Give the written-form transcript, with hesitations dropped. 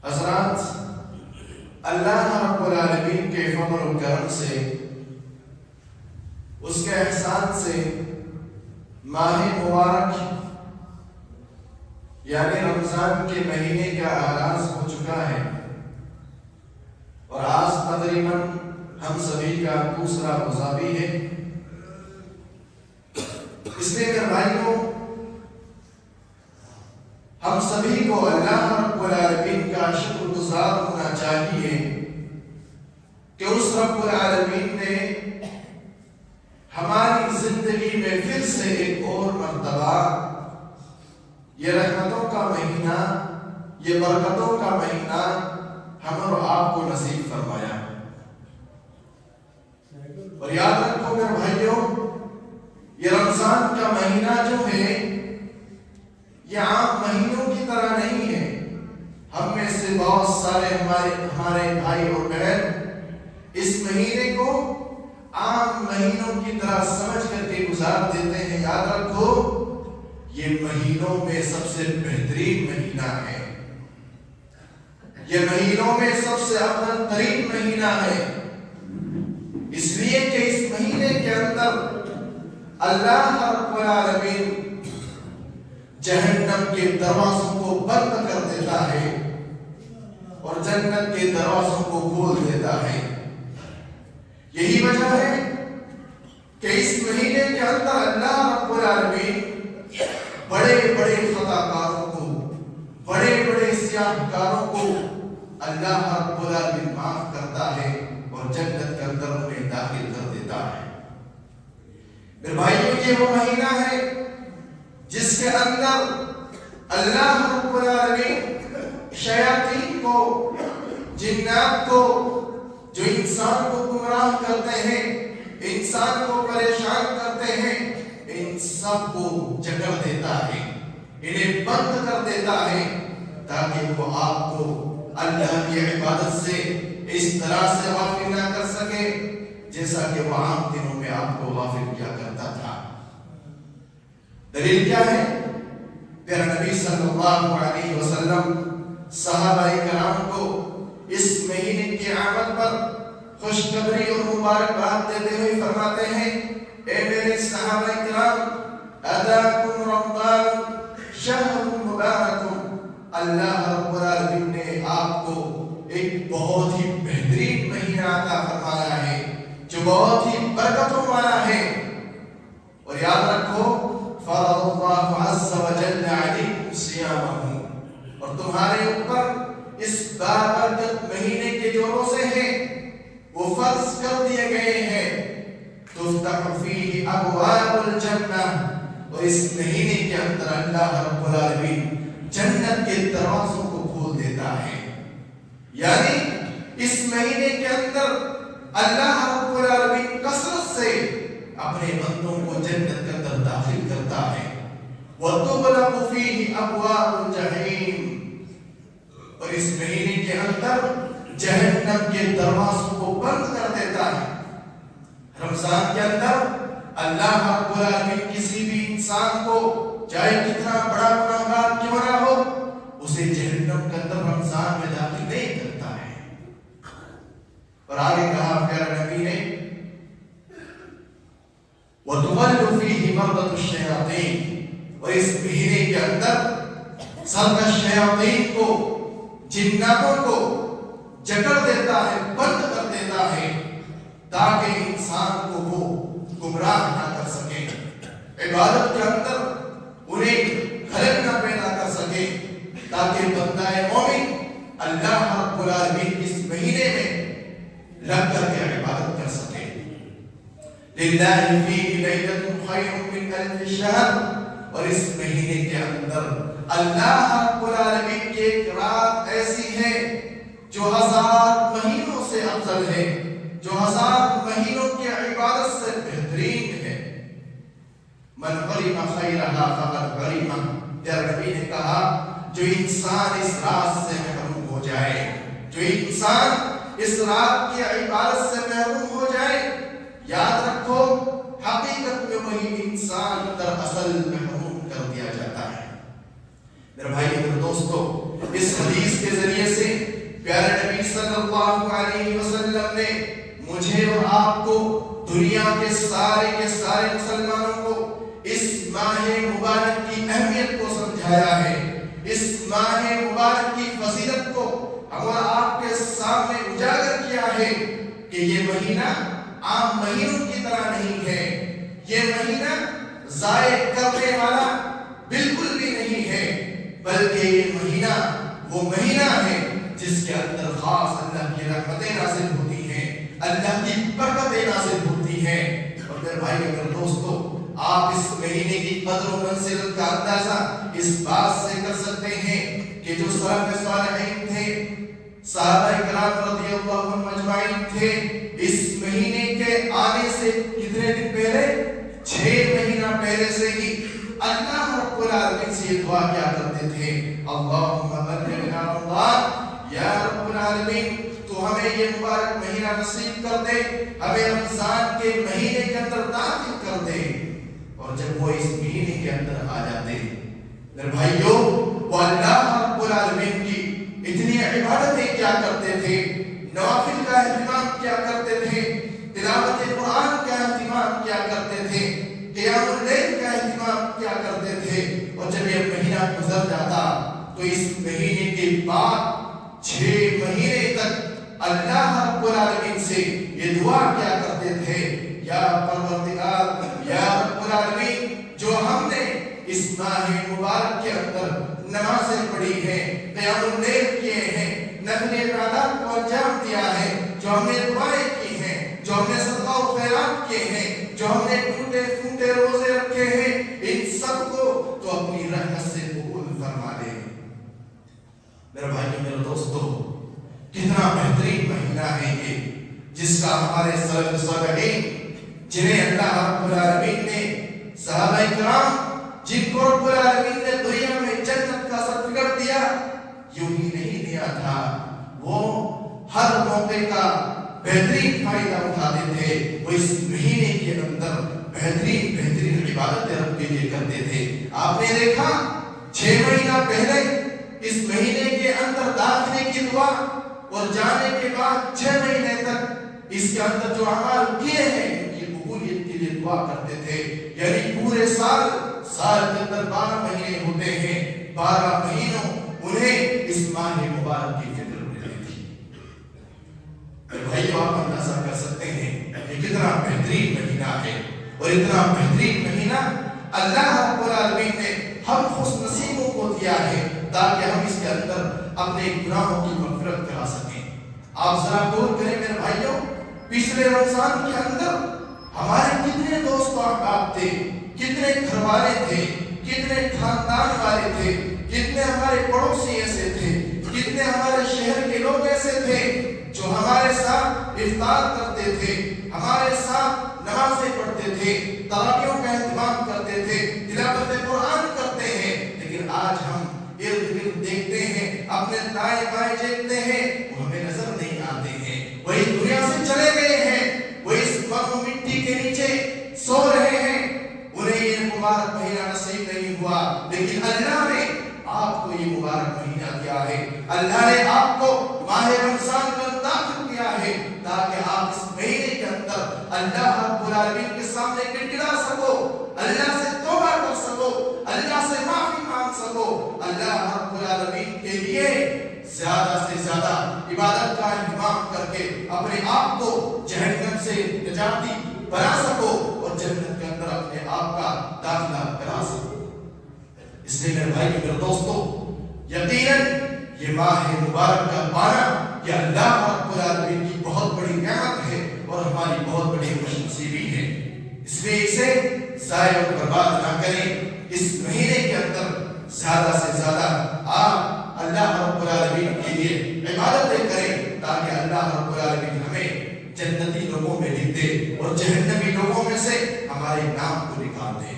حضرات، اللہ رب العالمین کے فضل و کرم سے، اس کے احسان سے ماہ مبارک یعنی رمضان کے مہینے کا آغاز ہو چکا ہے، اور آج تقریباً ہم سبھی کا دوسرا روزہ بھی ہے۔ اس لیے میرے بھائیوں، ہم سبھی کو اللہ رب العالمین کا شکر گزار ہونا چاہیے کہ اس رب العالمین نے ہماری زندگی میں پھر سے ایک اور مرتبہ یہ رحمتوں کا مہینہ، یہ برکتوں کا مہینہ ہم اور آپ کو نصیب فرمایا۔ اور یاد رکھو میرے بھائیوں، یہ رمضان کا مہینہ جو ہے یہ عام مہینوں کی طرح نہیں ہے۔ ہم میں سے بہت سارے ہمارے بھائی اور بہن اس مہینے کو عام مہینوں کی طرح سمجھ کر کے گزار دیتے ہیں۔ یاد رکھو، یہ مہینوں میں سب سے بہترین مہینہ ہے، یہ مہینوں میں سب سے افضل ترین مہینہ ہے، اس لیے کہ اس مہینے کے اندر اللہ رب العالمین جہنم کے دروازوں کو بند کر دیتا ہے اور جنت کے دروازوں کو کھول دیتا ہے۔ یہی وجہ ہے کہ اس مہینے کے اندر اللہ رب العالمین بڑے بڑے خطا کاروں کو، بڑے بڑے سیاہ کاروں کو اللہ رب العالمین معاف کرتا ہے اور جنت کے اندر انہیں داخل کر دیتا ہے۔ میرے بھائیوں، یہ وہ مہینہ ہے جس کے اندر اللہ رب العالمین شیاطین کو، جنات کو، جو انسان کو گمراہ کرتے ہیں، انسان کو پریشان کرتے ہیں، ان سب کو جکڑ دیتا ہے، انہیں بند کر دیتا ہے، تاکہ وہ آپ کو اللہ کی عبادت سے اس طرح سے غافل نہ کر سکے جیسا کہ وہ عام دنوں میں آپ کو غافل کیا کرتا تھا۔ دلیل کیا ہے؟ پیارے نبی صلی اللہ علیہ وسلم صحابہ کرام کو اس مہینے کے عمل پر خوشخبری اور مبارکباد دیتے ہوئے فرماتے ہیں، اے میرے صحابہ کرام، اتاکم رمضان شہر مبارک، اللہ رب العالمین نے آپ کو ایک بہت ہی بہترین مہینہ عطا فرمایا ہے جو بہت ہی برکتوں والا ہے۔ اور یاد رکھو، فرض اللہ عز وجل علیکم صیامہ، اور تمہارے اوپر اس بابرکت مہینے کے جو روزے ہیں وہ فرض کر دیے گئے ہیں۔ تفتح فیہ ابواب الجنہ، اور اس مہینے کے اندر اللہ رب العالمین جنت کے دروازوں کو کھول دیتا ہے۔ یعنی اس مہینے کے اندر اللہ رب العالمین کثرت سے اپنے بندوں کو جنت کے اندر داخل کرتا ہے۔ وَتُغْلَقُ فِيهِ أَبْوَابُ الْجَحِيمِ، اور اس مہینے کے اندر جہنم کے دروازوں کو بند کر دیتا ہے۔ رمضان کے اندر اللہ رب العالمین کسی بھی انسان کو، چاہے کتنا بڑا گناہگار کیوں نہ ہو، اسے جہنم کے اندر رمضان میں داخل نہیں کرتا ہے۔ اور آگے کہا پیارے نبی نے، وَتُغَلُّ فِيهِ مَرْضَةُ الشَّيَاطِينِ، اور اس مہینے کے اندر سرکش شیاطین کو، جناتوں کو جکڑ دیتا ہے، بند کر دیتا ہے، تاکہ انسان کو وہ گمراہ نہ کر سکے، عبادت کے اندر انہیں خلل نہ پیدا کر سکے، تاکہ بندہ مومن اللہ رب العالمین اس مہینے میں لگ کر کے عبادت کر سکے۔ للہ فیہ لیلۃ خیر من الف شہر، اور اس مہینے کے اندر اللہ رب العالمین کی ایک رات ایسی ہے جو 1000 مہینوں سے افضل ہے، جو 1000 مہینوں کی عبادت سے بہترین ہے۔ من غرم خیرہا فقد غرم، پیارے نبی نے کہا، جو انسان اس رات سے محروم ہو جائے، جو انسان اس رات کی عبادت سے محروم ہو جائے، یاد رکھو حقیقت میں وہی انسان دراصل محروم کر دیا جاتا ہے۔ میرے بھائی اور دوستو، اس حدیث کے ذریعے سے پیارے نبی صلی اللہ علیہ وسلم نے مجھے اور آپ کو دنیا کے سارے مسلمانوں کو اس ماہ مبارک کی اہمیت کو سمجھایا ہے، اس ماہ مبارک کی فضیلت کو ہم اور آپ کے سامنے اجاگر کیا ہے کہ یہ مہینہ عام مہینوں کی طرح نہیں ہے، یہ مہینہ ضائع کرنے والا بالکل بھی نہیں ہے، بلکہ یہ مہینہ وہ مہینہ ہے جس کے اندر خاص اللہ کی رحمتیں نازل ہوتی ہیں، اللہ کی برکتیں نازل ہوتی ہیں۔ اور میرے بھائی اگر دوستو آپ اس مہینے کی قدر و منزلت کا اندازہ اس بات سے کر سکتے ہیں کہ جو سلف صالحین تھے، صحابہ کرام رضی اللہ عنہم اجمعین تھے، اس مہینے کے آنے سے کتنے دن پہلے 6 مہینہ پہلے سے ہی اللہ رب العالمین سے دعا کیا کرتے تھے، اللہم بلغنا رمضان، یا رب العالمین تو ہمیں یہ مبارک مہینہ نصیب کر دے، ہمیں رمضان کے مہینے کے اندر داخل کر دے۔ اور جب وہ اس مہینے کے اندر آ جاتے میرے بھائیوں، وہ اللہ رب العالمین کی اتنی عبادتیں کیا کرتے تھے، نوافل کا اہتمام کیا کرتے تھے، تلاوت قرآن کا اہتمام کیا کرتے تھے، قیام اللیل کا اہتمام کیا کرتے تھے۔ اور جب یہ مہینہ گزر جاتا تو اس مہینے کے بعد 6 مہینے تک اللہ رب العالمین سے یہ دعا کیا کرتے تھے، یا پروردگار، یا رب العالمین، جو ہم نے اس ماہ مبارک کے اندر نمازیں پڑھی ہیں، قیام اللیل کیے ہیں، نفل عبادات کو انجام دیا ہے، جو ہم نے دعائیں کی ہیں، جو ہم نے صدقہ و خیرات کیے ہیں، جو ہم نے ٹوٹے پھوٹے روزے رکھے ہیں، ان سب کو تو اپنی رحمت سے قبول فرما دے۔ میرے بھائی میرے دوستو، کتنا بہترین مہینہ ہے یہ، جس کا ہمارے سلف صالحین، جنہیں اللہ رب العالمین نے، صحابہ کرام جن کو رب العالمین نے دنیا میں جنت کا سرٹیفکیٹ دیا، یوں ہی نہیں دیا تھا، وہ ہر موقع کا بہترین فائدہ اٹھاتے تھے، وہ اس مہینے کے اندر بہترین عبادتیں رب کے لیے کرتے تھے۔ آپ نے دیکھا 6 مہینہ پہلے اس مہینے کے اندر داخلے کی دعا، اور جانے کے بعد 6 مہینے تک اس کے اندر جو اعمال کیے ہیں ان کی قبولیت کے لیے دعا کرتے تھے۔ یعنی پورے سال کے اندر 12 مہینے ہوتے ہیں، 12 مہینوں انہیں اس ماہ مبارک کی فکر ہوتی تھی۔ بھائیو آپ اندازہ کر سکتے ہیں کہ کتنا بہترین مہینہ ہے، اور اتنا بہترین مہینہ اللہ رب العالمین نے ہم خوش نصیبوں کو دیا ہے تاکہ ہم اس کے اندر اپنے گناہوں کی مغفرت کرا سکیں۔ آپ ذرا غور کریں میرے بھائیوں، پچھلے رمضان کے اندر ہمارے کتنے دوست و احباب تھے، کتنے گھر والے تھے، کتنے خاندان والے تھے، کتنے ہمارے پڑوسی ایسے تھے، کتنے ہمارے شہر کے لوگ ایسے تھے جو ہمارے ساتھ افطار کرتے تھے، ہمارے ساتھ نمازیں پڑھتے تھے، تراویحوں کا اہتمام کرتے تھے، تلاوت قرآن کرتے ہیں، لیکن آج ہم ارد گرد دیکھتے ہیں، اپنے دائیں بائیں دیکھتے ہیں، وہ ہمیں نظر نہیں آتے ہیں، وہ اس دنیا سے چلے گئے ہیں، وہ اس مرم مٹی کے نیچے سو رہے ہیں، انہیں یہ مبارک مہینہ نصیب نہیں ہوا، لیکن اللہ نے آپ کو یہ مبارک مہینہ دیا ہے، اللہ نے آپ کو ماہ رمضان کا داخل کیا ہے تاکہ آپ اس مہینے کے اندر اللہ رب العالمین کے سامنے گڑگڑا سکو، اللہ سے توبہ کر سکو، اللہ سے معافی مانگ سکو، اللہ رب العالمین کے لیے زیادہ سے زیادہ عبادت کا اہتمام کر کے اپنے آپ کو جہنم سے نجاتی بنا سکو اور جنت کے اندر اپنے آپ کا داخلہ کرا سکو۔ اس لیے میرے بھائی میرے دوستو، یقیناً یہ ماہ مبارک کا پانا یہ اللہ رب العالمین کی بہت بڑی نعمت ہے اور ہماری بہت بڑی خوش نصیبی ہے، اس لیے اسے ضائع اور برباد نہ کریں۔ اس مہینے کے اندر زیادہ سے زیادہ آپ اللہ رب العالمین کے لیے عبادتیں کریں تاکہ اللہ رب العالمین ہمیں جنتی لوگوں میں لکھ دے اور جہنمی لوگوں میں سے ہمارے نام کو نکال دے۔